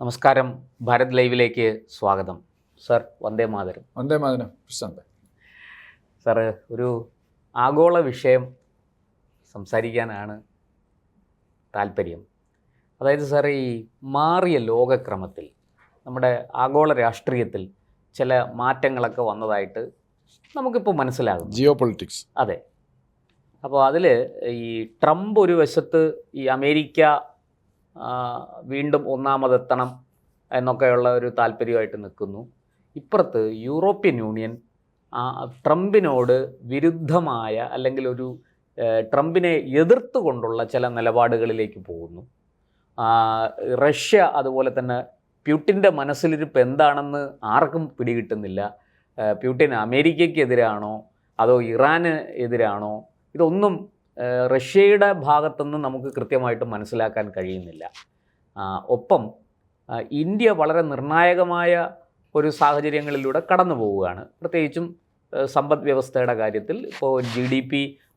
നമസ്കാരം, ഭാരത് ലൈവിലേക്ക് സ്വാഗതം. സർ, വന്ദേ മാതരം. വന്ദേ മാതരം. പ്രശാന്ത് സാറ്, ഒരു ആഗോള വിഷയം സംസാരിക്കാനാണ് താല്പര്യം. അതായത് സാർ, ഈ മാറിയ ലോകക്രമത്തിൽ നമ്മുടെ ആഗോള രാഷ്ട്രീയത്തിൽ ചില മാറ്റങ്ങളൊക്കെ വന്നതായിട്ട് നമുക്കിപ്പോൾ മനസ്സിലാകും. ജിയോ പൊളിറ്റിക്സ്. അതെ. അപ്പോൾ അതിൽ ഈ ട്രംപ് ഒരു വശത്ത് ഈ അമേരിക്ക വീണ്ടും ഒന്നാമതെത്തണം എന്നൊക്കെയുള്ള ഒരു താല്പര്യമായിട്ട് നിൽക്കുന്നു. ഇപ്പുറത്ത് യൂറോപ്യൻ യൂണിയൻ ട്രംപിനോട് വിരുദ്ധമായ അല്ലെങ്കിൽ ഒരു ട്രംപിനെ എതിർത്തുകൊണ്ടുള്ള ചില നിലപാടുകളിലേക്ക് പോകുന്നു. റഷ്യ അതുപോലെ തന്നെ പ്യൂട്ടിൻ്റെ മനസ്സിലിരിപ്പ് എന്താണെന്ന് ആർക്കും പിടികിട്ടുന്നില്ല. പ്യൂട്ടിൻ അമേരിക്കയ്ക്ക് എതിരാണോ അതോ ഇറാന് എതിരാണോ, ഇതൊന്നും റഷ്യയുടെ ഭാഗത്തുനിന്ന് നമുക്ക് കൃത്യമായിട്ട് മനസ്സിലാക്കാൻ കഴിയുന്നില്ല. ഒപ്പം ഇന്ത്യ വളരെ നിർണായകമായ ഒരു സാഹചര്യങ്ങളിലൂടെ കടന്നു പോവുകയാണ്. പ്രത്യേകിച്ചും സമ്പദ് വ്യവസ്ഥയുടെ കാര്യത്തിൽ ഇപ്പോൾ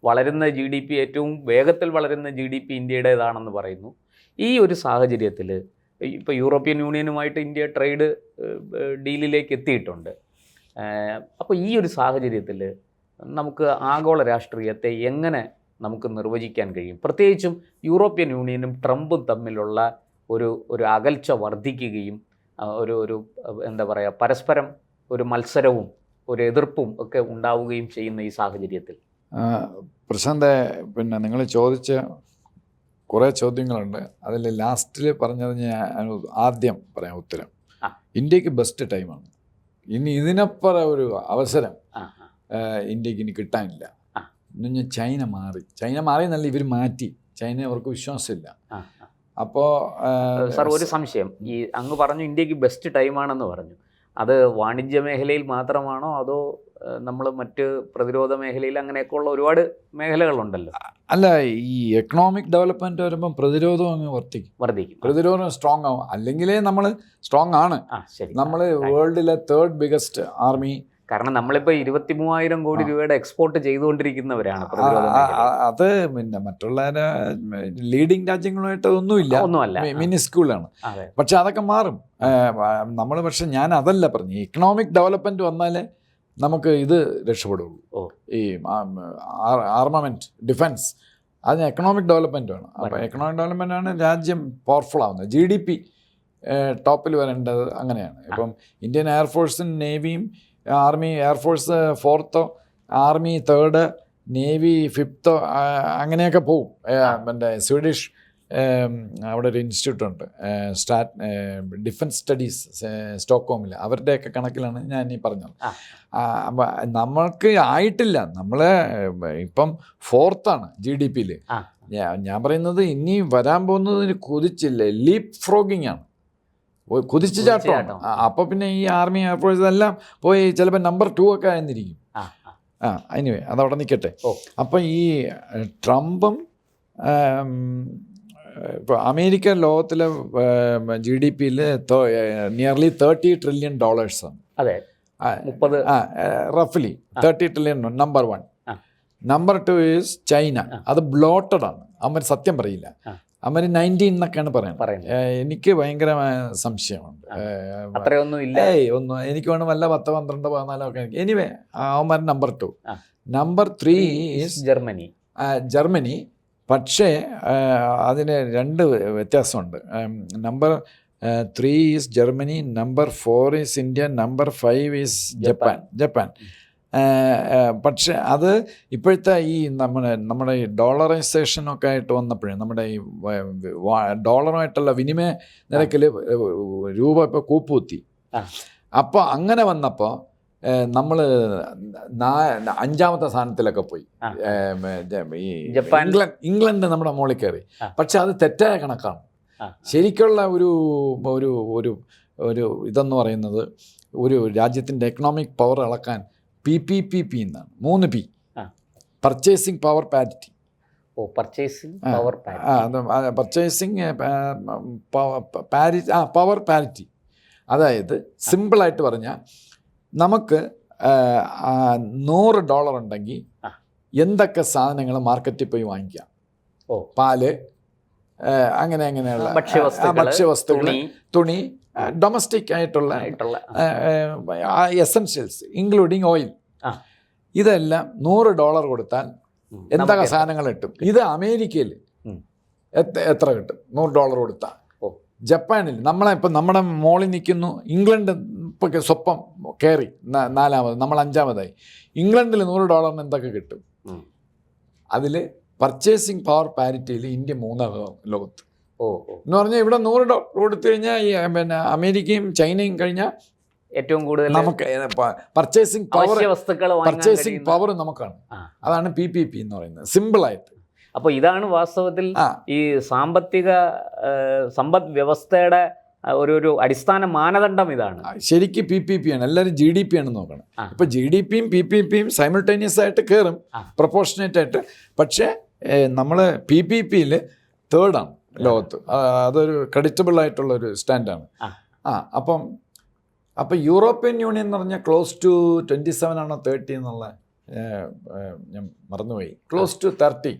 വളരുന്ന ജി ഡി പി ഏറ്റവും വേഗത്തിൽ വളരുന്ന ജി ഡി പി ഇന്ത്യയുടേതാണെന്ന് പറയുന്നു. ഈ ഒരു സാഹചര്യത്തിൽ ഇപ്പോൾ യൂറോപ്യൻ യൂണിയനുമായിട്ട് ഇന്ത്യ ട്രേഡ് ഡീലിലേക്ക് എത്തിയിട്ടുണ്ട്. അപ്പോൾ ഈ ഒരു സാഹചര്യത്തിൽ നമുക്ക് ആഗോള രാഷ്ട്രീയത്തെ എങ്ങനെ നമുക്ക് നിർവചിക്കാൻ കഴിയും? പ്രത്യേകിച്ചും യൂറോപ്യൻ യൂണിയനും ട്രംപും തമ്മിലുള്ള ഒരു അകൽച്ച വർദ്ധിക്കുകയും ഒരു എന്താ പറയുക, പരസ്പരം ഒരു മത്സരവും ഒരു എതിർപ്പും ഒക്കെ ഉണ്ടാവുകയും ചെയ്യുന്ന ഈ സാഹചര്യത്തിൽ പ്രശാന്ത്, നിങ്ങൾ ചോദിച്ച കുറേ ചോദ്യങ്ങളുണ്ട്. അതിൽ ലാസ്റ്റിൽ പറഞ്ഞത് ഞാൻ ആദ്യം പറയാം ഉത്തരം. ഇന്ത്യക്ക് ബെസ്റ്റ് ടൈമാണ്. ഇനി ഇതിനപ്പുറം ഒരു അവസരം ഇന്ത്യക്ക് ഇനി കിട്ടാനില്ല. ഇന്ന് ചൈന മാറി എന്നല്ല, ഇവർ മാറ്റി. ചൈന അവർക്ക് വിശ്വാസമില്ല. അപ്പോൾ സാർ, ഒരു സംശയം. ഈ അങ്ങ് പറഞ്ഞു ഇന്ത്യക്ക് ബെസ്റ്റ് ടൈമാണെന്ന് പറഞ്ഞു. അത് വാണിജ്യ മേഖലയിൽ മാത്രമാണോ അതോ നമ്മൾ മറ്റ് പ്രതിരോധ മേഖലയിൽ അങ്ങനെയൊക്കെ ഉള്ള ഒരുപാട് മേഖലകളുണ്ടല്ലോ? അല്ല, ഈ എക്കണോമിക് ഡെവലപ്മെൻറ്റ് വരുമ്പം പ്രതിരോധം അങ്ങ് വർദ്ധിക്കും. പ്രതിരോധം സ്ട്രോങ് ആവും. അല്ലെങ്കിലേ നമ്മൾ സ്ട്രോങ് ആണ്. നമ്മൾ വേൾഡിലെ 3rd ബിഗസ്റ്റ് ആർമി. കാരണം നമ്മളിപ്പോൾ 23,000 കോടി രൂപയുടെ എക്സ്പോർട്ട് ചെയ്തുകൊണ്ടിരിക്കുന്നവരാണ്. അത് മറ്റുള്ള ലീഡിങ് രാജ്യങ്ങളുമായിട്ട് ഒന്നുമില്ല, മിനിസ്കൂളാണ്. പക്ഷെ അതൊക്കെ മാറും. പക്ഷെ ഞാൻ അതല്ല പറഞ്ഞു. ഇക്കണോമിക് ഡെവലപ്മെന്റ് വന്നാലേ നമുക്ക് ഇത് രക്ഷപ്പെടുള്ളൂ. ഈ ആർമമെന്റ്, ഡിഫൻസ്, അതിന് എക്കണോമിക് ഡെവലപ്മെന്റ് വേണം. അപ്പോൾ എക്കണോമിക് ഡെവലപ്മെന്റ് ആണ് രാജ്യം പവർഫുൾ ആവുന്നത്. GDP ടോപ്പിൽ വരേണ്ടത് അങ്ങനെയാണ്. ഇപ്പം ഇന്ത്യൻ എയർഫോഴ്സും നേവിയും, ആർമി, എയർഫോഴ്സ് 4th, army 3rd, navy 5th, അങ്ങനെയൊക്കെ പോവും. സ്വീഡിഷ് അവിടെ ഒരു ഇൻസ്റ്റിറ്റ്യൂട്ടുണ്ട്, ഡിഫൻസ് സ്റ്റഡീസ്, സ്റ്റോക്ക്ഹോമിൽ. അവരുടെയൊക്കെ കണക്കിലാണ് ഞാൻ ഈ പറഞ്ഞത്. അപ്പം നമ്മൾക്ക് ആയിട്ടില്ല. നമ്മൾ ഇപ്പം 4th ആണ് GDP. ഞാൻ പറയുന്നത് ഇനി വരാൻ പോകുന്നതിന് കുതിച്ചില്ല, ലീപ്പ് ഫ്രോഗിങ് ആണ്, കുതിച്ചു ചാട്ടമാണ്. അപ്പോൾ പിന്നെ ഈ ആർമി, എയർഫോഴ്സ് എല്ലാം പോയി ചിലപ്പോൾ നമ്പർ 2 ഒക്കെ ആയിരുന്നിരിക്കും. എനിവേ, അതവിടെ നിൽക്കട്ടെ. അപ്പം ഈ ട്രംപും ഇപ്പോൾ അമേരിക്ക ലോകത്തിലെ GDP നിയർലി $30 trillion ആണ്. അതെ, റഫ്ലി 30 trillion. Number 1. Number 2 is China. അത് ബ്ലോട്ടഡ് ആണ്. അവർ സത്യം പറയില്ല. അവർ 19 എന്നൊക്കെയാണ് പറയുന്നത്. എനിക്ക് ഭയങ്കരമായ സംശയമുണ്ട്. ഒന്നും എനിക്ക് വേണം വല്ല 10, 12, 14 ഒക്കെ. എനിവേ, അവന്മാർ നമ്പർ 2. Number 3 is Germany. പക്ഷേ അതിന് 2 വ്യത്യാസമുണ്ട്. Number 3 is Germany, number 4 is India, number 5 is Japan. പക്ഷെ അത് ഇപ്പോഴത്തെ ഈ നമ്മുടെ ഈ ഡോളറൈസേഷനൊക്കെ ആയിട്ട് വന്നപ്പോഴേ, നമ്മുടെ ഈ ഡോളറുമായിട്ടുള്ള വിനിമയ നിരക്കിൽ രൂപ ഇപ്പോൾ കൂപ്പുകുത്തി. അപ്പോൾ അങ്ങനെ വന്നപ്പോൾ നമ്മൾ 5ാമത്തെ സ്ഥാനത്തിലൊക്കെ പോയി. ഈ ഇംഗ്ലണ്ട് നമ്മുടെ മുകളിൽ കയറി. പക്ഷെ അത് തെറ്റായ കണക്കാണ്. ശരിക്കുള്ള ഒരു ഇതെന്ന് പറയുന്നത്, ഒരു രാജ്യത്തിൻ്റെ എക്കണോമിക് പവർ അളക്കാൻ PPP എന്നാണ്. 3P. Purchasing power parity. Power parity. അതായത് സിമ്പിളായിട്ട് പറഞ്ഞാൽ, നമുക്ക് $100 ഉണ്ടെങ്കിൽ എന്തൊക്കെ സാധനങ്ങൾ മാർക്കറ്റിൽ പോയി വാങ്ങിക്കാം? പാല്, അങ്ങനെയുള്ള ഭക്ഷ്യവസ്തുക്കൾ, ഭക്ഷ്യവസ്തുക്കൾ, തുണി, ഡൊമസ്റ്റിക് ആയിട്ടുള്ള എസെൻഷ്യൽസ് ഇൻക്ലൂഡിങ് ഓയിൽ, ഇതെല്ലാം $100 കൊടുത്താൽ എന്തൊക്കെ സാധനങ്ങൾ കിട്ടും. ഇത് അമേരിക്കയിൽ എത്ര കിട്ടും $100 കൊടുത്താൽ? ജപ്പാനിൽ ഇപ്പം നമ്മുടെ മോളിൽ നിൽക്കുന്നു. ഇംഗ്ലണ്ട് ഇപ്പോൾ സ്വപ്പം കയറി 4ാമത്, നമ്മൾ 5ാമതായി. ഇംഗ്ലണ്ടിൽ $100 എന്തൊക്കെ കിട്ടും? അതിൽ പർച്ചേസിങ് പവർ പാരിറ്റിയിൽ ഇന്ത്യ 3ാം ലോകത്ത്. എന്ന് പറഞ്ഞാൽ ഇവിടെ $100 കൊടുത്തു കഴിഞ്ഞാൽ ഈ അമേരിക്കയും ചൈനയും കഴിഞ്ഞാൽ ഏറ്റവും കൂടുതൽ നമുക്ക് പർച്ചേസിങ് പവർ നമുക്കാണ്. അതാണ് PPP എന്ന് പറയുന്നത്, സിമ്പിളായിട്ട്. അപ്പോൾ ഇതാണ് വാസ്തവത്തിൽ ഈ സമ്പദ് വ്യവസ്ഥയുടെ ഒരു അടിസ്ഥാന മാനദണ്ഡം. ഇതാണ് ശരിക്കും PPP ആണ്. എല്ലാവരും GDP ആണ് നോക്കണം. ഇപ്പൊ GDPയും PPPയും സൈമിൾട്ടേനിയസ് ആയിട്ട് കയറും, പ്രൊപ്പോർഷനേറ്റ് ആയിട്ട്. പക്ഷേ നമ്മൾ PPPയിൽ 3rd-ആണ് ലോകത്ത്. അതൊരു ക്രെഡിറ്റബിൾ ആയിട്ടുള്ളൊരു സ്റ്റാൻഡാണ്. അപ്പം യൂറോപ്യൻ യൂണിയൻ എന്ന് പറഞ്ഞാൽ ക്ലോസ് ടു 27 ആണോ 30 എന്നുള്ള ഞാൻ മറന്നുപോയി. ക്ലോസ് ടു 30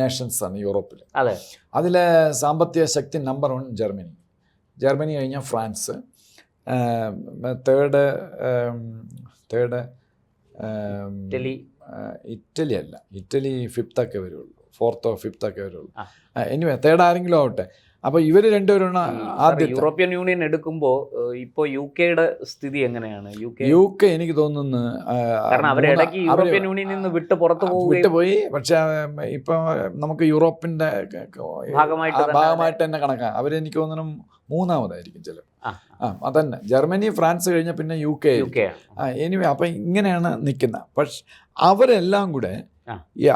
നേഷൻസ് ആണ് യൂറോപ്പിൽ. അതിലെ സാമ്പത്തിക ശക്തി നമ്പർ 1 ജർമ്മനി കഴിഞ്ഞാൽ ഫ്രാൻസ്, തേർഡ് ഇറ്റലി അല്ല, ഇറ്റലി 5th ഒക്കെ വരുള്ളൂ, 4th or 5th ഒക്കെ വരുള്ളൂ. എനിവേ തേർഡ് ആരെങ്കിലും ആവട്ടെ. അപ്പോൾ ഇവർ രണ്ടുപേരാണ് ആദ്യം. യൂറോപ്യൻ യൂണിയൻ എടുക്കുമ്പോൾ ഇപ്പോൾ UK-യുടെ സ്ഥിതി എങ്ങനെയാണ്? UK എനിക്ക് തോന്നുന്നു യൂറോപ്യൻ യൂണിയനിൽ നിന്ന് വിട്ടുപോയി. പക്ഷെ ഇപ്പം നമുക്ക് യൂറോപ്പിന്റെ ഭാഗമായിട്ട് തന്നെ കണക്കാണ്. അവരെനിക്ക് തോന്നുന്നു 3ാമതായിരിക്കും ചില. അതന്നെ ജർമ്മനി, ഫ്രാൻസ് കഴിഞ്ഞ പിന്നെ UK. എനിവേ അപ്പം ഇങ്ങനെയാണ് നിൽക്കുന്നത്. പക്ഷെ അവരെല്ലാം കൂടെ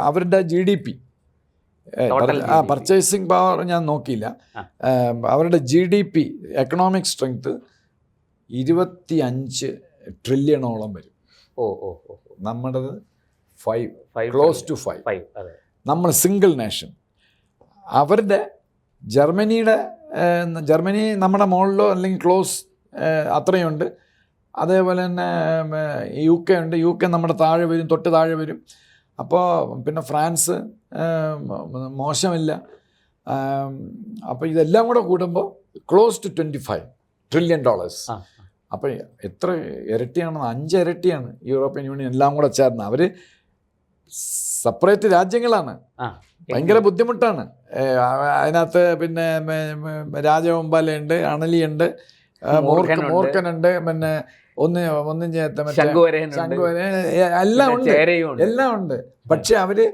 അവരുടെ GDP, പർച്ചേസിങ് പവർ ഞാൻ നോക്കിയില്ല. അവരുടെ GDP എക്കണോമിക് സ്ട്രെങ്ത് 25 ട്രില്യണോളം വരും. നമ്മുടേത് 5, ക്ലോസ് ടു 5. നമ്മൾ സിംഗിൾ നേഷൻ. അവരുടെ ജർമ്മനി നമ്മുടെ മുകളിലോ അല്ലെങ്കിൽ ക്ലോസ് അത്രയുണ്ട്. അതേപോലെ തന്നെ UK ഉണ്ട്. UK നമ്മുടെ താഴെ വരും, തൊട്ട് താഴെ വരും. അപ്പോൾ പിന്നെ ഫ്രാൻസ് മോശമില്ല. അപ്പോൾ ഇതെല്ലാം കൂടെ കൂടുമ്പോൾ ക്ലോസ് ടു $25 ട്രില്യൺ. അപ്പോൾ എത്ര ഇരട്ടിയാണ്? 5 ഇരട്ടിയാണ് യൂറോപ്യൻ യൂണിയൻ എല്ലാം കൂടെ ചേർന്ന്. അവർ സെപ്പറേറ്റ് രാജ്യങ്ങളാണ്. ഭയങ്കര ബുദ്ധിമുട്ടാണ്. അതിനകത്ത് പിന്നെ രാജവെമ്പാലയുണ്ട്, അണലിയുണ്ട്, മൂർഖനുണ്ട്, പിന്നെ ഒന്നും എല്ലാം ഉണ്ട്. പക്ഷെ അവര്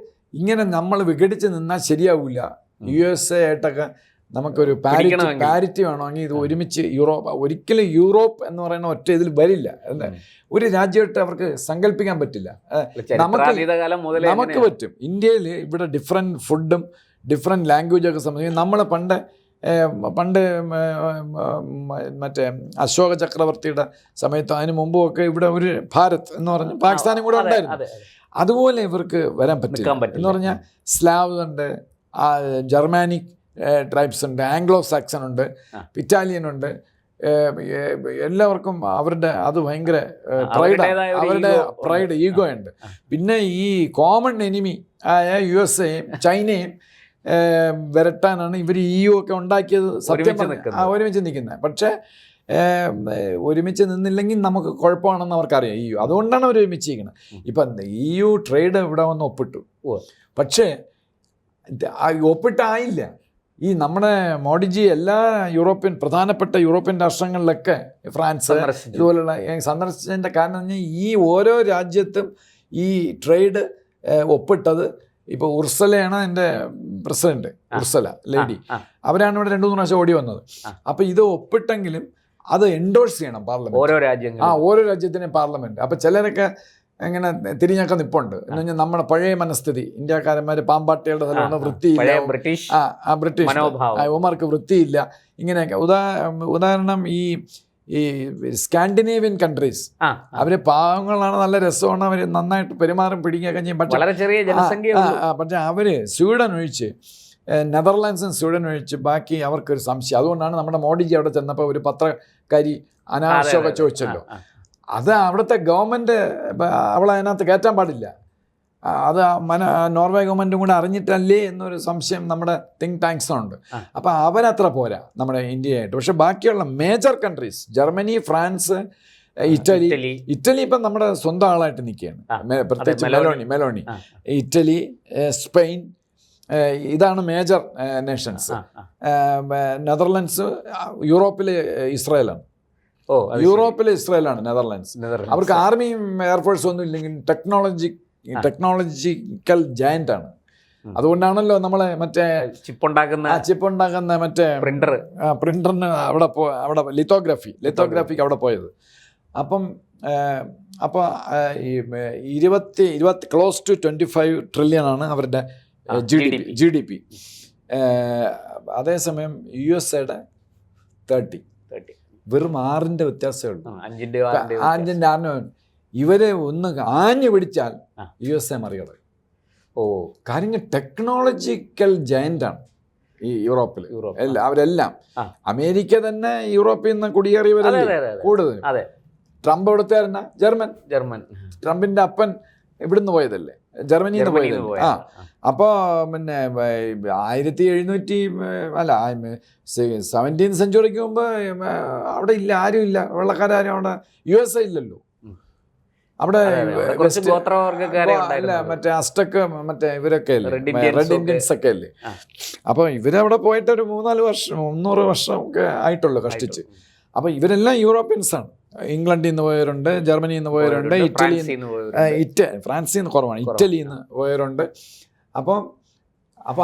ഇങ്ങനെ നമ്മൾ വിഘടിച്ച് നിന്നാൽ ശരിയാവില്ല. USA ആയിട്ടൊക്കെ നമുക്കൊരു പാരിറ്റി വേണമെങ്കിൽ ഇത് ഒരുമിച്ച് ഒരിക്കലും യൂറോപ്പ് എന്ന് പറയുന്ന ഒറ്റ ഇതിൽ വരില്ല. ഒരു രാജ്യമായിട്ട് അവർക്ക് സങ്കല്പിക്കാൻ പറ്റില്ല. നമുക്ക് പറ്റും. ഇന്ത്യയിൽ ഇവിടെ ഡിഫറെൻറ്റ് ഫുഡും ഡിഫറെൻറ്റ് ലാംഗ്വേജൊക്കെ സംബന്ധിച്ച് നമ്മൾ പണ്ട് മറ്റേ അശോക ചക്രവർത്തിയുടെ സമയത്ത് അതിന് മുമ്പുമൊക്കെ ഇവിടെ ഒരു ഭാരത് എന്ന് പറഞ്ഞ് പാകിസ്ഥാനും കൂടെ ഉണ്ടായിരുന്നു. അതുപോലെ ഇവർക്ക് വരാൻ പറ്റില്ല. എന്ന് പറഞ്ഞാൽ സ്ലാവ് ഉണ്ട്, ജർമാനിക് ട്രൈബ്സ് ഉണ്ട്, ആംഗ്ലോ സാക്സൺ ഉണ്ട്, ഇറ്റാലിയൻ ഉണ്ട്. എല്ലാവർക്കും അവരുടെ അത് ഭയങ്കര അവരുടെ പ്രൈഡ്, ഈഗോ ഉണ്ട്. പിന്നെ ഈ കോമൺ എനിമി ആയ USA-യും ചൈനയും വരട്ടാനാണ് ഇവർ EU ഒക്കെ ഉണ്ടാക്കിയത്. സത്യം ഒരുമിച്ച് നിൽക്കുന്നത്. പക്ഷേ ഒരുമിച്ച് നിന്നില്ലെങ്കിൽ നമുക്ക് കുഴപ്പമാണെന്ന് അവർക്കറിയാം EU. അതുകൊണ്ടാണ് അവർ ഒരുമിച്ച് നിൽക്കുന്നത്. ഇപ്പം EU ട്രേഡ് ഇവിടെ വന്ന് ഒപ്പിട്ടു. പക്ഷേ ഒപ്പിട്ടായില്ല. ഈ നമ്മുടെ മോഡിജി എല്ലാ പ്രധാനപ്പെട്ട യൂറോപ്യൻ രാഷ്ട്രങ്ങളിലൊക്കെ, ഫ്രാൻസ് ഇതുപോലുള്ള സന്ദർശിച്ചതിൻ്റെ കാരണം പറഞ്ഞാൽ ഈ ഓരോ രാജ്യത്തും ഈ ട്രേഡ് ഒപ്പിട്ടത്. ഇപ്പോൾ ഉർസലയാണ് എൻ്റെ പ്രസിഡന്റ്, ഉർസല ലേഡി. അവരാണ് ഇവിടെ 2-3 പ്രാവശ്യം ഓടി വന്നത്. അപ്പോൾ ഇത് ഒപ്പിട്ടെങ്കിലും അത് എൻഡോഴ്സ് ചെയ്യണം പാർലമെന്റ്, ഓരോ രാജ്യത്തിനും പാർലമെന്റ്. അപ്പോൾ ചിലരൊക്കെ ഇങ്ങനെ തിരിഞ്ഞൊക്കെ നിപ്പുണ്ട്. എന്ന് പറഞ്ഞാൽ നമ്മുടെ പഴയ മനസ്ഥിതി, ഇന്ത്യക്കാരന്മാർ പാമ്പാട്ടികളുടെ സ്ഥലമാണ്, വൃത്തിയില്ല, ബ്രിട്ടീഷ് ഉമാർക്ക് വൃത്തിയില്ല, ഇങ്ങനെയൊക്കെ. ഉദാഹരണം ഈ സ്കാൻഡിനേവിയൻ കൺട്രീസ്, അവര് പാവങ്ങളാണ്, നല്ല രസമാണ്, അവർ നന്നായിട്ട് പെരുമാറും പിടിക്കുകയൊക്കെ ചെയ്യും. പക്ഷെ അവര് സ്വീഡൻ ഒഴിച്ച്, നെതർലാൻഡ്സും സ്വീഡൻ ഒഴിച്ച് ബാക്കി അവർക്കൊരു സംശയം. അതുകൊണ്ടാണ് നമ്മുടെ മോഡിജി അവിടെ ചെന്നപ്പോൾ ഒരു പത്രക്കാരി അനാവശ്യമൊക്കെ ചോദിച്ചല്ലോ. അത് അവിടുത്തെ ഗവൺമെൻറ് അവളെ അതിനകത്ത് കയറ്റാൻ പാടില്ല. അത് നോർവേ ഗവൺമെൻറ്റും കൂടെ അറിഞ്ഞിട്ടല്ലേ എന്നൊരു സംശയം നമ്മുടെ തിങ്ക് ടാങ്ക്സിനുണ്ട്. അപ്പോൾ അവരത്ര പോരാ നമ്മുടെ ഇന്ത്യയായിട്ട്. പക്ഷെ ബാക്കിയുള്ള major countries Germany, France, Italy ഇപ്പം നമ്മുടെ സ്വന്തം ആളായിട്ട് നിൽക്കുകയാണ്. പ്രത്യേകിച്ച് മെലോണി. ഇറ്റലി, സ്പെയിൻ, ഇതാണ് മേജർ നേഷൻസ്. നെതർലൻഡ്സ് യൂറോപ്പിലെ ഇസ്രായേലാണ്. നെതർലൻഡ്സ്. അവർക്ക് ആർമിയും എയർഫോഴ്സും ഒന്നും ഇല്ലെങ്കിൽ ടെക്നോളജിക്കൽ ജയന്റ് ആണ്. അതുകൊണ്ടാണല്ലോ നമ്മളെ മറ്റേ ചിപ്പുണ്ടാക്കുന്ന മറ്റേ പ്രിന്ററിന് അവിടെ ലിത്തോഗ്രാഫിക്ക് അവിടെ പോയത്. അപ്പോൾ ഈ 20 ക്ലോസ് ടു 25 ട്രില്യൺ ആണ് അവരുടെ GDP. അതേസമയം USA-യുടെ 30. വെറും 6ന്റെ വ്യത്യാസമേ ഉള്ളൂ. 5ന്റെ 6. ഇവരെ ഒന്ന് ആഞ്ഞു പിടിച്ചാൽ USA മറികടക്കും. കാര്യം ടെക്നോളജിക്കൽ ജയന്റാണ് ഈ യൂറോപ്പിൽ. അവരെല്ലാം അമേരിക്ക തന്നെ യൂറോപ്പിൽ നിന്ന് കുടിയേറിയവരല്ലേ കൂടുതൽ. ട്രംപ് എവിടുത്തുകാരനാ? ജർമ്മൻ. ട്രംപിന്റെ അപ്പൻ ഇവിടുന്ന് പോയതല്ലേ, ജർമ്മനിയിൽ നിന്ന് പോയതല്ലേ. അപ്പോൾ പിന്നെ 17th സെഞ്ച്വറിക്ക് മുമ്പ് അവിടെ ഇല്ല, ആരും ഇല്ല, വെള്ളക്കാരും അവിടെ. USA ഇല്ലല്ലോ അവിടെ. അല്ല, മറ്റേ അസ്റ്റക്ക്, മറ്റേ ഇവരൊക്കെ അല്ലേ, റെഡ് ഇന്ത്യൻസ് ഒക്കെ അല്ലേ. അപ്പോൾ ഇവരവിടെ പോയിട്ട് ഒരു 300 വർഷം ഒക്കെ ആയിട്ടുള്ളൂ കഷ്ടിച്ച്. അപ്പോൾ ഇവരെല്ലാം യൂറോപ്യൻസാണ്. ഇംഗ്ലണ്ടിൽ നിന്ന് പോയവരുണ്ട്, ജർമ്മനിയിൽ നിന്ന് പോയവരുണ്ട്, ഫ്രാൻസിൽ നിന്ന് കുറവാണ്, ഇറ്റലിയിൽ നിന്ന് പോയവരുണ്ട്. അപ്പോൾ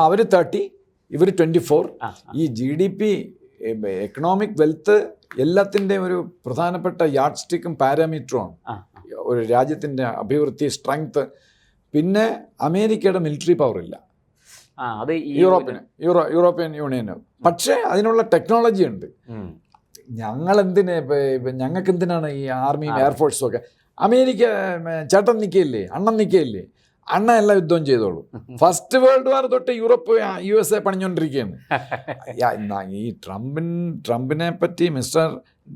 അവർ 30, ഇവർ 24. ഈ GDP, എക്കണോമിക് വെൽത്ത് എല്ലാത്തിൻ്റെയും ഒരു പ്രധാനപ്പെട്ട യാർഡ് സ്റ്റിക്കും പാരാമീറ്ററുമാണ് ഒരു രാജ്യത്തിൻ്റെ അഭിവൃദ്ധി, സ്ട്രെങ്ത്. പിന്നെ അമേരിക്കയുടെ മിലിറ്ററി പവർ ഇല്ല യൂറോപ്യൻ യൂണിയന്. പക്ഷേ അതിനുള്ള ടെക്നോളജി ഉണ്ട്. ഞങ്ങൾക്ക് എന്തിനാണ് ഈ ആർമിയും എയർഫോഴ്സും ഒക്കെ? അമേരിക്ക ചേട്ടൻ നിൽക്കുകയില്ലേ, അണ്ണൻ നിൽക്കുകയില്ലേ, അണ്ണൻ എല്ലാം യുദ്ധം ചെയ്തോളൂ. ഫസ്റ്റ് വേൾഡ് വാർ തൊട്ട് USA പണിഞ്ഞുകൊണ്ടിരിക്കുകയാണ്. ഈ ട്രംപിനെ പറ്റി മിസ്റ്റർ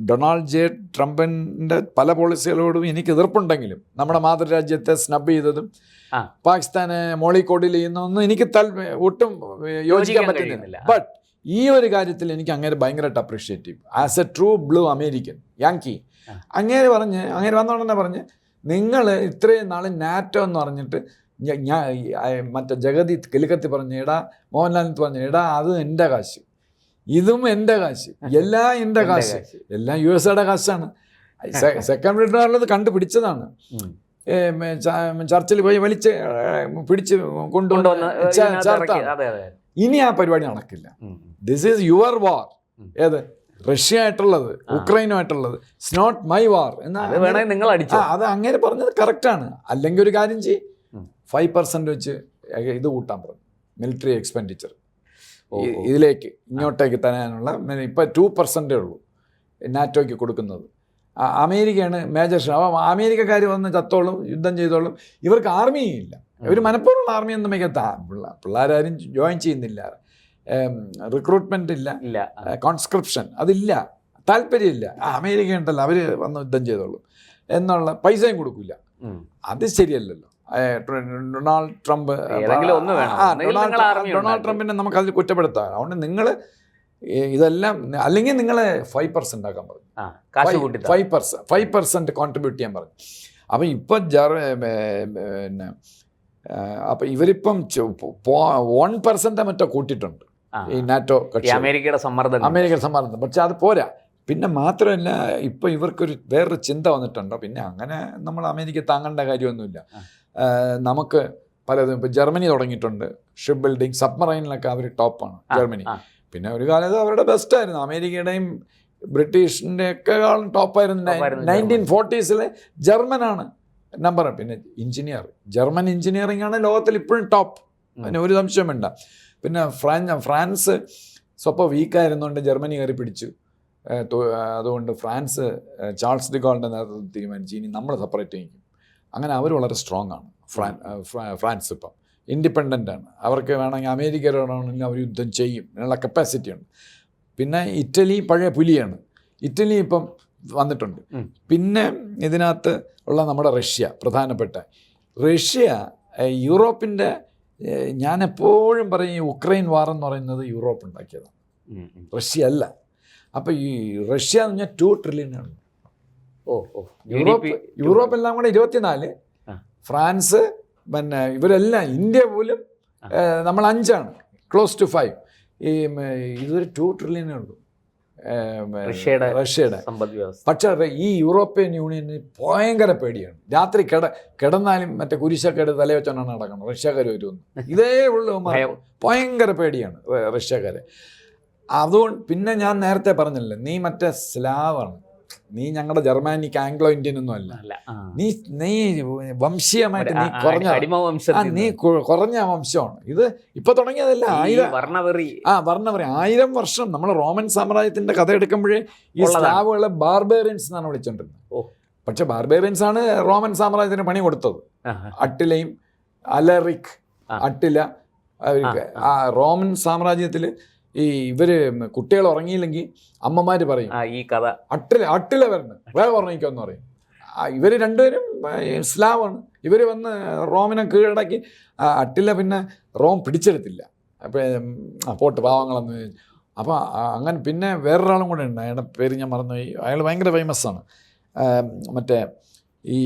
ഡൊണാൾഡ് J. ട്രംപിൻ്റെ പല പോളിസികളോടും എനിക്ക് എതിർപ്പുണ്ടെങ്കിലും, നമ്മുടെ മാതൃരാജ്യത്തെ സ്നബ് ചെയ്തതും പാകിസ്ഥാനെ മോളിക്കോടിൽ ചെയ്യുന്നതൊന്നും എനിക്ക് ഒട്ടും യോജിക്കാൻ പറ്റുന്നില്ല. ബട്ട് ഈ ഒരു കാര്യത്തിൽ എനിക്ക് അങ്ങനെ ഭയങ്കരമായിട്ട് appreciative as A true blue American Yankee. അങ്ങനെ വന്നോടനെ പറഞ്ഞ്, നിങ്ങൾ ഇത്രയും നാൾ നാറ്റോ എന്ന് പറഞ്ഞിട്ട് മറ്റേ ജഗതി കിലുക്കത്തി പറഞ്ഞ്, മോഹൻലാലിന് പറഞ്ഞ്, അത് എൻ്റെ കാശ്, ഇതും എൻ്റെ കാശ്, എല്ലാം എൻ്റെ കാശ്, എല്ലാം USA-യുടെ കാശാണ്. Second world വാറിലത് കണ്ടുപിടിച്ചതാണ്. ചർച്ചിൽ പോയി പിടിച്ച് കൊണ്ടുവന്ന് ചേർത്താണ്. ഇനി ആ പരിപാടി നടക്കില്ല. ദിസ് ഈസ് യുവർ വാർ. ഏത്? റഷ്യ ആയിട്ടുള്ളത്, ഉക്രൈനുമായിട്ടുള്ളത്. ഇറ്റ്സ് നോട്ട് മൈ വാർ അത് അങ്ങനെ പറഞ്ഞത് കറക്റ്റാണ്. അല്ലെങ്കിൽ ഒരു കാര്യം ചെയ്യും, 5% വെച്ച് ഇത് കൂട്ടാൻ പറഞ്ഞു, മിലിറ്ററി എക്സ്പെൻഡിച്ചർ ഇതിലേക്ക് ഇങ്ങോട്ടേക്ക് തരാനുള്ള. ഇപ്പം 2% ഉള്ളൂ നാറ്റോയ്ക്ക് കൊടുക്കുന്നത്. അമേരിക്കയാണ് മേജർ. അപ്പോൾ അമേരിക്കക്കാർ വന്ന് ചത്തോളും, യുദ്ധം ചെയ്തോളും. ഇവർക്ക് ആർമിയില്ല. ഇവർ മനഃപൂർവ്വം ആർമിയൊന്നും മികത്ത പിള്ളേരാരും ജോയിൻ ചെയ്യുന്നില്ല, റിക്രൂട്ട്മെന്റ് ഇല്ല, കോൺസ്ക്രിപ്ഷൻ അതില്ല, താല്പര്യമില്ല. അമേരിക്ക ഉണ്ടല്ലോ, അവർ വന്ന് യുദ്ധം ചെയ്തോളും എന്നുള്ള പൈസയും കൊടുക്കില്ല. അത് ശരിയല്ലല്ലോ. ഡൊണാൾഡ് ട്രംപിനെ നമുക്ക് അതിൽ കുറ്റപ്പെടുത്താം. അതുകൊണ്ട് നിങ്ങൾ ഇതെല്ലാം, അല്ലെങ്കിൽ നിങ്ങൾ 5% ആക്കാൻ പറഞ്ഞു, 5% കോൺട്രിബ്യൂട്ട് ചെയ്യാൻ പറഞ്ഞു. അപ്പം ഇപ്പം പിന്നെ അപ്പം ഇവരിപ്പം 1% മറ്റോ കൂട്ടിയിട്ടുണ്ട് ഈ നാറ്റോ കക്ഷി, അമേരിക്കയുടെ സമ്മർദ്ദം. പക്ഷെ അത് പോരാ. പിന്നെ മാത്രമല്ല, ഇപ്പം ഇവർക്കൊരു വേറൊരു ചിന്ത വന്നിട്ടുണ്ടോ, പിന്നെ അങ്ങനെ നമ്മൾ അമേരിക്ക താങ്ങേണ്ട കാര്യമൊന്നുമില്ല. നമുക്ക് പലതും ഇപ്പം ജർമ്മനി തുടങ്ങിയിട്ടുണ്ട് ഷിപ്പ് ബിൽഡിംഗ്, സബ്മറൈനിലൊക്കെ അവർ ടോപ്പാണ് ജർമ്മനി. പിന്നെ ഒരു കാലത്ത് അവരുടെ ബെസ്റ്റായിരുന്നു. അമേരിക്കയുടെയും ബ്രിട്ടീഷിൻ്റെ ഒക്കെ ടോപ്പായിരുന്നു. 1940s ജർമ്മനാണ് നമ്പർ. പിന്നെ ജർമ്മൻ എഞ്ചിനീയറിംഗ് ആണ് ലോകത്തിൽ ഇപ്പോഴും ടോപ്പ്, അതിന് ഒരു സംശയം വേണ്ട. പിന്നെ ഫ്രാൻസ് സ്വപ്പം വീക്കായിരുന്നുകൊണ്ട് ജർമ്മനി കയറി പിടിച്ചു. അതുകൊണ്ട് ഫ്രാൻസ് ചാൾസ് ഡി ഗോളിൻ്റെ നേതൃത്വത്തിൽ തീരുമാനിച്ചു, ഇനി നമ്മൾ സെപ്പറേറ്റ് ചെയ്യും. അങ്ങനെ അവർ വളരെ സ്ട്രോങ് ആണ്. ഫ്രാൻസ് ഇപ്പം ഇൻഡിപെൻഡൻ്റ് ആണ്. അവർക്ക് വേണമെങ്കിൽ അമേരിക്കയോടാണെങ്കിൽ അവർ യുദ്ധം ചെയ്യും, അതിനുള്ള കപ്പാസിറ്റി ഉണ്ട്. പിന്നെ ഇറ്റലി പഴയ പുലിയാണ്. ഇറ്റലി ഇപ്പം വന്നിട്ടുണ്ട്. പിന്നെ ഇതിനകത്ത് ഉള്ള നമ്മുടെ റഷ്യ, പ്രധാനപ്പെട്ട റഷ്യ യൂറോപ്പിൻ്റെ ഞാൻ എപ്പോഴും പറയും ഈ ഉക്രൈൻ വാർ എന്ന് പറയുന്നത് യൂറോപ്പ് ഉണ്ടാക്കിയതാണ്, റഷ്യ അല്ല. അപ്പോൾ ഈ റഷ്യ എന്ന് പറഞ്ഞാൽ 2 ട്രില്യനാണ്. യൂറോപ്പ് എല്ലാം കൂടെ 24, ഫ്രാൻസ് പിന്നെ ഇവരെല്ലാം ഇന്ത്യ പോലും നമ്മൾ 5ആണ്, ക്ലോസ് ടു 5. ഇതൊരു 2 ട്രില്യനേ ഉള്ളൂ റഷ്യയുടെ. പക്ഷേ ഈ യൂറോപ്യൻ യൂണിയന് ഭയങ്കര പേടിയാണ്. രാത്രി കിടന്നാലും മറ്റേ കുരിശൊക്കെ എടുത്ത് തല വെച്ചോണ്ടാണ് നടക്കണം, റഷ്യക്കാർ വരുമെന്ന്. ഇതേ ഉള്ളൂ, ഭയങ്കര പേടിയാണ് റഷ്യക്കാരെ. അതുകൊണ്ട് പിന്നെ ഞാൻ നേരത്തെ പറഞ്ഞില്ലേ, നീ മറ്റേ സ്ലാവാണ്, നീ ഞങ്ങളുടെ ജർമാനിക്ക് ആംഗ്ലോ ഇന്ത്യൻ ഒന്നും അല്ല, നീ വംശീയമായിട്ട് നീ കുറഞ്ഞ വംശമാണ്. ഇത് ഇപ്പൊ തുടങ്ങിയതല്ല, വർണ്ണവെറി 1000 വർഷം നമ്മൾ റോമൻ സാമ്രാജ്യത്തിന്റെ കഥ എടുക്കുമ്പോഴേ ഈ സ്ലാവുകളെ ബാർബേറിയൻസ് എന്നാണ് വിളിച്ചോണ്ടിരുന്നത്. പക്ഷെ ബാർബേറിയൻസ് ആണ് റോമൻ സാമ്രാജ്യത്തിന് പണി കൊടുത്തത്. അട്ടിലയും അലറിക്, അട്ടില, റോമൻ സാമ്രാജ്യത്തിൽ ഈ ഇവര് കുട്ടികൾ ഉറങ്ങിയില്ലെങ്കിൽ അമ്മമാര് പറയും ഈ കഥ അട്ടില വരണം, വേറെ ഉറങ്ങിക്കോന്ന് പറയും. ഇവര് രണ്ടുപേരും സ്ലാവാണ്. ഇവര് വന്ന് റോമിനെ കീഴടക്കി. അട്ടില പിന്നെ റോം പിടിച്ചെടുത്തില്ല, പോട്ട് പാവങ്ങളെന്ന്. അപ്പോൾ അങ്ങനെ പിന്നെ വേറൊരാളും കൂടെ ഉണ്ട്, അയാളുടെ പേര് ഞാൻ മറന്നുപോയി. അയാൾ ഭയങ്കര ഫേമസ് ആണ്. മറ്റേ ഈ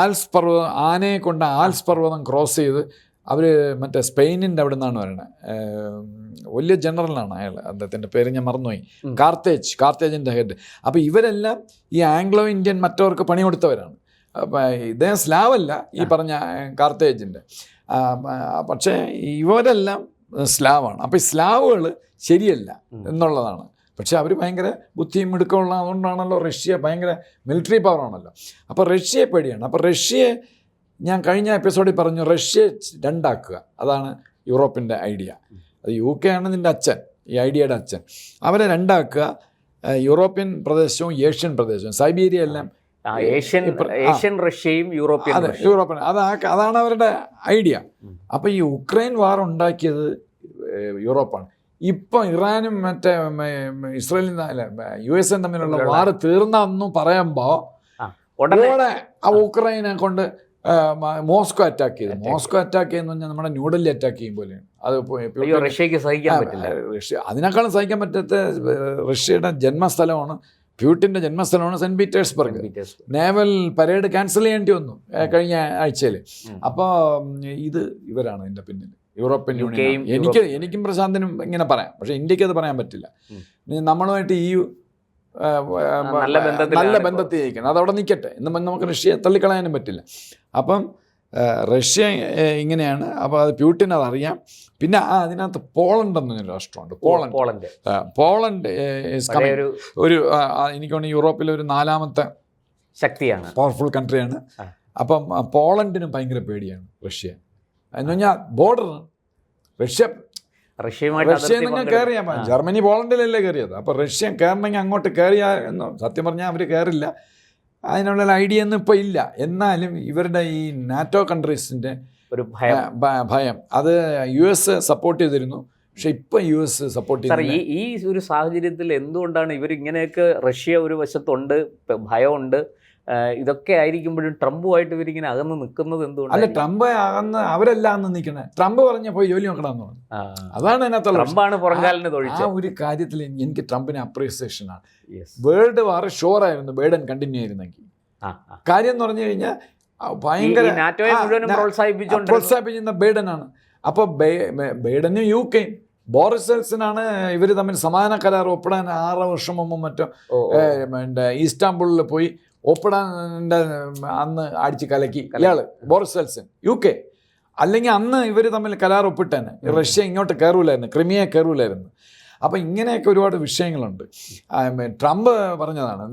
ആൽസ് പർവ്വതം, ആനയെ കൊണ്ട് ആൽസ് പർവ്വതം ക്രോസ് ചെയ്ത് അവർ മറ്റേ സ്പെയിനിൻ്റെ അവിടെ നിന്നാണ് പറയുന്നത്. വലിയ ജനറലാണ് അയാൾ, അദ്ദേഹത്തിൻ്റെ പേര് ഞാൻ മറന്നുപോയി. കാർത്തേജിൻ്റെ ഹെഡ്. അപ്പോൾ ഇവരെല്ലാം ഈ ആംഗ്ലോ ഇന്ത്യൻ മറ്റവർക്ക് പണി കൊടുത്തവരാണ്. ഇദ്ദേഹം സ്ലാവല്ല, ഈ പറഞ്ഞ കാർത്തേജിൻ്റെ. പക്ഷേ ഇവരെല്ലാം സ്ലാവാണ്. അപ്പോൾ ഈ സ്ലാവുകൾ ശരിയല്ല എന്നുള്ളതാണ്. പക്ഷേ അവർ ഭയങ്കര ബുദ്ധിയും മിടുക്കമുള്ള, അതുകൊണ്ടാണല്ലോ റഷ്യ ഭയങ്കര മിലിറ്ററി പവറാണല്ലോ. അപ്പോൾ റഷ്യയെ പേടിയാണ്. അപ്പോൾ റഷ്യയെ ഞാൻ കഴിഞ്ഞ എപ്പിസോഡിൽ പറഞ്ഞു, റഷ്യ 2 ആക്കുക, അതാണ് യൂറോപ്പിൻ്റെ ഐഡിയ. അത് UK ആണ് ഇതിൻ്റെ അച്ഛൻ, ഈ ഐഡിയയുടെ അച്ഛൻ. അവരെ 2 ആക്കുക, യൂറോപ്യൻ പ്രദേശവും ഏഷ്യൻ പ്രദേശവും. സൈബീരിയ എല്ലാം ഏഷ്യൻ റഷ്യയും യൂറോപ്യൻ അതാണ് അവരുടെ ഐഡിയ. അപ്പോൾ ഈ ഉക്രൈൻ വാർ ഉണ്ടാക്കിയത് യൂറോപ്പാണ്. ഇപ്പം ഇറാനും മറ്റേ ഇസ്രായേലും USA തമ്മിലുള്ള വാർ തീർന്നെന്ന് പറയുമ്പോൾ ഉടനെ ആ ഉക്രൈനെ കൊണ്ട് മോസ്കോ അറ്റാക്ക് ചെയ്തു. മോസ്കോ അറ്റാക്ക് ചെയ്യുന്ന പറഞ്ഞാൽ നമ്മുടെ ന്യൂഡൽഹി അറ്റാക്ക് ചെയ്യും പോലെയാണ്. അത് റഷ്യക്ക് സഹിക്കാൻ പറ്റില്ല. റഷ്യ അതിനേക്കാളും സഹിക്കാൻ പറ്റാത്ത റഷ്യയുടെ ജന്മസ്ഥലമാണ്, പ്യൂട്ടിൻ്റെ ജന്മസ്ഥലമാണ് Saint Petersburg. Naval parade cancel ചെയ്യേണ്ടി വന്നു കഴിഞ്ഞ ആഴ്ചയിൽ. അപ്പോൾ ഇവരാണ് ഇതിൻ്റെ പിന്നിൽ, യൂറോപ്യൻ യൂണിയൻ. എനിക്കും പ്രശാന്തിനും ഇങ്ങനെ പറയാം, പക്ഷേ ഇന്ത്യക്ക് അത് പറയാൻ പറ്റില്ല. നമ്മളുമായിട്ട് EU നല്ല ബന്ധത്തിൽ ഇരിക്കണം, അതവിടെ നിൽക്കട്ടെ. നമുക്ക് റഷ്യയെ തള്ളിക്കളയാനും പറ്റില്ല. അപ്പം റഷ്യ ഇങ്ങനെയാണ്. അപ്പോൾ അത് പ്യൂട്ടിന് അതറിയാം. പിന്നെ അതിനകത്ത് പോളണ്ട് എന്നൊരു രാഷ്ട്രമുണ്ട്. പോളണ്ട് ഒരു എനിക്ക് തോന്നുന്നു യൂറോപ്പിലെ ഒരു 4ാമത്തെ ശക്തിയാണ്, പവർഫുൾ കൺട്രിയാണ്. അപ്പം പോളണ്ടിനും ഭയങ്കര പേടിയാണ് റഷ്യ. എന്ന് പറഞ്ഞാൽ ബോർഡർ റഷ്യയിൽ കയറിയാൽ ജർമ്മനി പോളണ്ടിലല്ലേ കയറിയത്. അപ്പോൾ റഷ്യ കയറണമെങ്കിൽ അങ്ങോട്ട് കയറിയാ എന്ന് സത്യം പറഞ്ഞാൽ അവർ കയറില്ല. അതിനുള്ള ഐഡിയ ഒന്നും ഇപ്പോൾ ഇല്ല. എന്നാലും ഇവരുടെ ഈ നാറ്റോ കൺട്രീസിൻ്റെ ഒരു ഭയം അത് US സപ്പോർട്ട് ചെയ്തിരുന്നു. പക്ഷെ ഇപ്പം US സപ്പോർട്ട് ചെയ്തു. ഈ ഒരു സാഹചര്യത്തിൽ എന്തുകൊണ്ടാണ് ഇവരിങ്ങനെയൊക്കെ, റഷ്യ ഒരു വശത്തുണ്ട്, ഭയമുണ്ട്, ഇതൊക്കെ ആയിരിക്കുമ്പോഴും ട്രംപുമായിട്ട് ഇവരിങ്ങനെ അകന്ന് നിൽക്കുന്നത് എന്തുകൊണ്ട്? അല്ല, ട്രംപ് അകന്ന് അവരെല്ലാം അന്ന് നിൽക്കുന്നത്. ട്രംപ് പറഞ്ഞ പോയി ജോലി നോക്കണമെന്ന് പറഞ്ഞു. അതാണ് അതിനകത്തുള്ള ട്രംപാണ് പുറംകാലിന് തൊഴിച്ച. ആ ഒരു കാര്യത്തിൽ എനിക്ക് ട്രംപിന് അപ്രീസിയേഷനാണ്. വേൾഡ് വാർ ഷുവറായിരുന്നു ബൈഡൻ കണ്ടിന്യൂ ആയിരുന്നെങ്കിൽ. കാര്യം എന്ന് പറഞ്ഞു കഴിഞ്ഞാൽ ഭയങ്കര പ്രോത്സാഹിപ്പിച്ചിരുന്ന ബൈഡനാണ്. അപ്പോൾ ബൈഡനും UK ബോറിസ് ജോൺസനാണ് ഇവർ തമ്മിൽ സമാധാന കരാർ ഒപ്പിടാൻ 6 വർഷം മുമ്പ് മറ്റോ ഈസ്താംബുളിൽ പോയി ഒപ്പിടാൻ്റെ അന്ന് അടിച്ച് കലക്കി ഇയാൾ ബോറിസ് ജോൺസൺ UK. അല്ലെങ്കിൽ അന്ന് ഇവർ തമ്മിൽ കരാർ ഒപ്പിട്ടാണ് റഷ്യ ഇങ്ങോട്ട് കയറൂലായിരുന്നു, ക്രിമിയ കയറൂലായിരുന്നു. അപ്പം ഇങ്ങനെയൊക്കെ ഒരുപാട് വിഷയങ്ങളുണ്ട്. ട്രംപ് പറഞ്ഞതാണ്,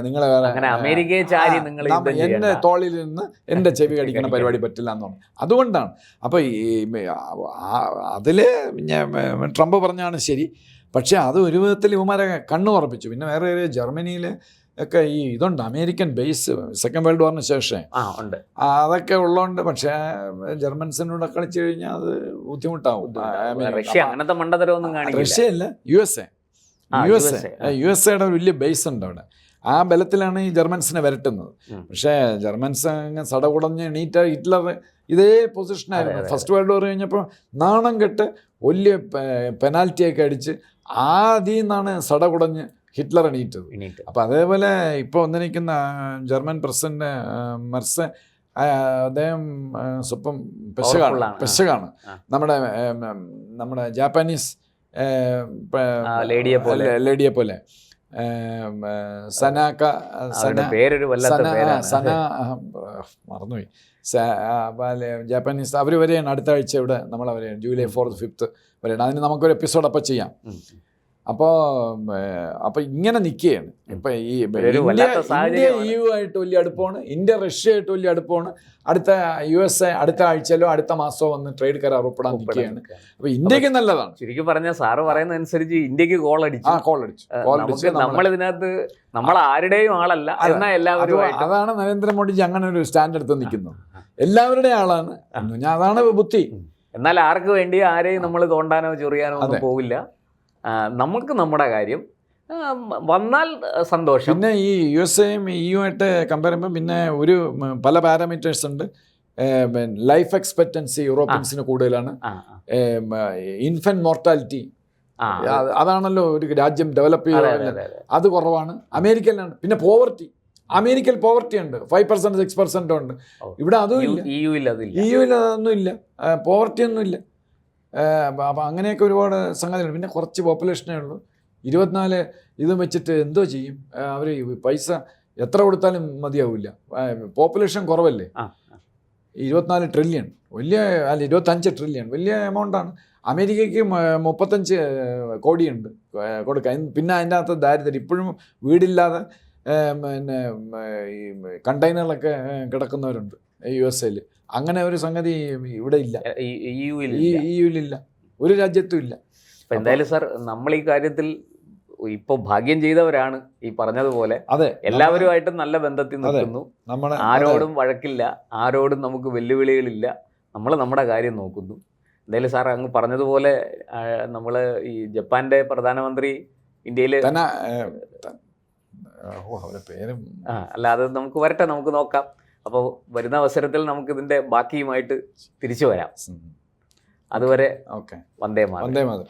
നിങ്ങളെ എൻ്റെ തോളിൽ നിന്ന് എൻ്റെ ചെവി കടിക്കുന്ന പരിപാടി പറ്റില്ല എന്ന് പറഞ്ഞു. അതുകൊണ്ടാണ്. അപ്പോൾ അതിൽ ട്രംപ് പറഞ്ഞാണ് ശരി. പക്ഷേ അത് ഒരു വിധത്തിൽ ഇവന്മാരെ കണ്ണു ഉറപ്പിച്ചു. പിന്നെ വേറെ ജർമ്മനിയിൽ ഒക്കെ ഈ ഇതുണ്ട്, അമേരിക്കൻ ബേസ് സെക്കൻഡ് വേൾഡ് വാറിന് ശേഷം ഉണ്ട്, അതൊക്കെ ഉള്ളതുകൊണ്ട്. പക്ഷേ ജർമ്മൻസിനോട് കളിച്ചു കഴിഞ്ഞാൽ അത് ബുദ്ധിമുട്ടാവും. അങ്ങനത്തെ മണ്ടത്തരമൊന്നും കാണിക്കില്ല. റഷ്യ അല്ല, USA യുടെ വലിയ ബേസ് ഉണ്ട് അവിടെ. ആ ബലത്തിലാണ് ഈ ജർമ്മൻസിനെ വരട്ടുന്നത്. പക്ഷേ ജർമ്മൻസ് അങ്ങ് സടകുടഞ്ഞ് ഹിറ്റ്ലർ ഇതേ പൊസിഷനായിരുന്നു. ഫസ്റ്റ് വേൾഡ് വാർ കഴിഞ്ഞപ്പോൾ നാണം കെട്ട് വലിയ പെനാൽറ്റിയൊക്കെ അടിച്ച് ആദ്യം നിന്നാണ് സടകുടഞ്ഞ് ഹിറ്റ്ലർ എണീറ്റത്. അപ്പോൾ അതേപോലെ ഇപ്പോൾ വന്നിരിക്കുന്ന ജർമ്മൻ പ്രസിഡന്റ് മെർസ്, അദ്ദേഹം സ്വപ്പം പെശകാണ്. നമ്മുടെ ജാപ്പാനീസ് ലേഡിയെ പോലെ മറന്നുപോയി. ജാപ്പാനീസ് അവർ വരെയാണ് അടുത്ത ആഴ്ച ഇവിടെ നമ്മളവരെയാണ് ജൂലൈ 4th 5th വരെയാണ്. അതിന് നമുക്കൊരു എപ്പിസോഡ് അപ്പം ചെയ്യാം. അപ്പോൾ ഇങ്ങനെ നിൽക്കുകയാണ്. ഇപ്പം ഈ ഇന്ത്യ EU ആയിട്ട് വലിയ അടുപ്പമാണ്, ഇന്ത്യ റഷ്യ ആയിട്ട് വലിയ അടുപ്പമാണ്. അടുത്ത USA അടുത്ത ആഴ്ചയിലോ അടുത്ത മാസമോ വന്ന് ട്രേഡ് കരാർ ഒപ്പിടാൻ നിൽക്കുകയാണ്. അപ്പോൾ ഇന്ത്യക്ക് നല്ലതാണ്. ശരിക്കും പറഞ്ഞാൽ സാറ് പറയുന്ന അനുസരിച്ച് ഇന്ത്യക്ക് ഗോൾ അടിച്ചു. നമ്മളിതിനകത്ത് നമ്മൾ ആരുടെയും ആളല്ല, എന്നാൽ എല്ലാവരും. അതാണ് നരേന്ദ്രമോദിജി അങ്ങനെ ഒരു സ്റ്റാൻഡ് എടുത്ത് നിൽക്കുന്നത്. എല്ലാവരുടെയും ആളാണ്. അതാണ് ബുദ്ധി. എന്നാൽ ആർക്ക് വേണ്ടി ആരെയും നമ്മൾ തോണ്ടാനോ ചൊറിയാനോ ഒന്നും പോവില്ല. നമുക്ക് നമ്മുടെ കാര്യം വന്നാൽ സന്തോഷം. പിന്നെ ഈ USA-യും EU ആയിട്ട് കമ്പയർ ചെയ്യുമ്പോൾ പിന്നെ ഒരു പല പാരാമീറ്റേഴ്സ് ഉണ്ട്. ലൈഫ് എക്സ്പെക്റ്റൻസി യൂറോപ്യൻസിന് കൂടുതലാണ്. ഇൻഫന്റ് മോർട്ടാലിറ്റി, അതാണല്ലോ ഒരു രാജ്യം ഡെവലപ്പ് ചെയ്യുന്നത്, അത് കുറവാണ്. അമേരിക്കയിലാണ്. പിന്നെ അമേരിക്കയിൽ പോവർട്ടി ഉണ്ട്, 5% 6% ഉണ്ട്. ഇവിടെ അതും ഇല്ല. EU-യിൽ അതൊന്നും ഇല്ല, പോവർട്ടി ഒന്നും ഇല്ല. അപ്പം അങ്ങനെയൊക്കെ ഒരുപാട് സംഗതികളുണ്ട്. പിന്നെ കുറച്ച് പോപ്പുലേഷനേ ഉള്ളൂ. 24 ഇതും വെച്ചിട്ട് എന്തോ ചെയ്യും അവർ? പൈസ എത്ര കൊടുത്താലും മതിയാവില്ല. പോപ്പുലേഷൻ കുറവല്ലേ. 24 ട്രില്യൺ വലിയ, അല്ല 25 ട്രില്യൺ വലിയ എമൗണ്ടാണ്. അമേരിക്കയ്ക്ക് 35 കോടിയുണ്ട് കൊടുക്കാൻ. പിന്നെ അതിൻ്റെ അകത്ത് ദാരിദ്ര്യം, ഇപ്പോഴും വീടില്ലാതെ പിന്നെ ഈ കണ്ടെയ്നറിലൊക്കെ കിടക്കുന്നവരുണ്ട് USA-യിൽ. അങ്ങനെ ഒരു സംഗതി ഇവിടെ ഇല്ല, EU-യിൽ ഒരു രാജ്യത്തും ഇല്ല. അപ്പം എന്തായാലും സാർ, നമ്മൾ ഈ കാര്യത്തിൽ ഇപ്പോൾ ഭാഗ്യം ചെയ്തവരാണ്. ഈ പറഞ്ഞതുപോലെ അതെ, എല്ലാവരുമായിട്ടും നല്ല ബന്ധത്തിൽ നിൽക്കുന്നു. ആരോടും വഴക്കില്ല, ആരോടും നമുക്ക് വെല്ലുവിളികളില്ല. നമ്മൾ നമ്മുടെ കാര്യം നോക്കുന്നു. എന്തായാലും സാർ അങ്ങ് പറഞ്ഞതുപോലെ നമ്മൾ ഈ ജപ്പാന്റെ പ്രധാനമന്ത്രി ഇന്ത്യയിൽ അല്ല, അത് നമുക്ക് വരട്ടെ, നമുക്ക് നോക്കാം. അപ്പോൾ വരുന്ന അവസരത്തിൽ നമുക്കിതിൻ്റെ ബാക്കിയുമായിട്ട് തിരിച്ചു വരാം. അതുവരെ വന്ദേ മാതരം.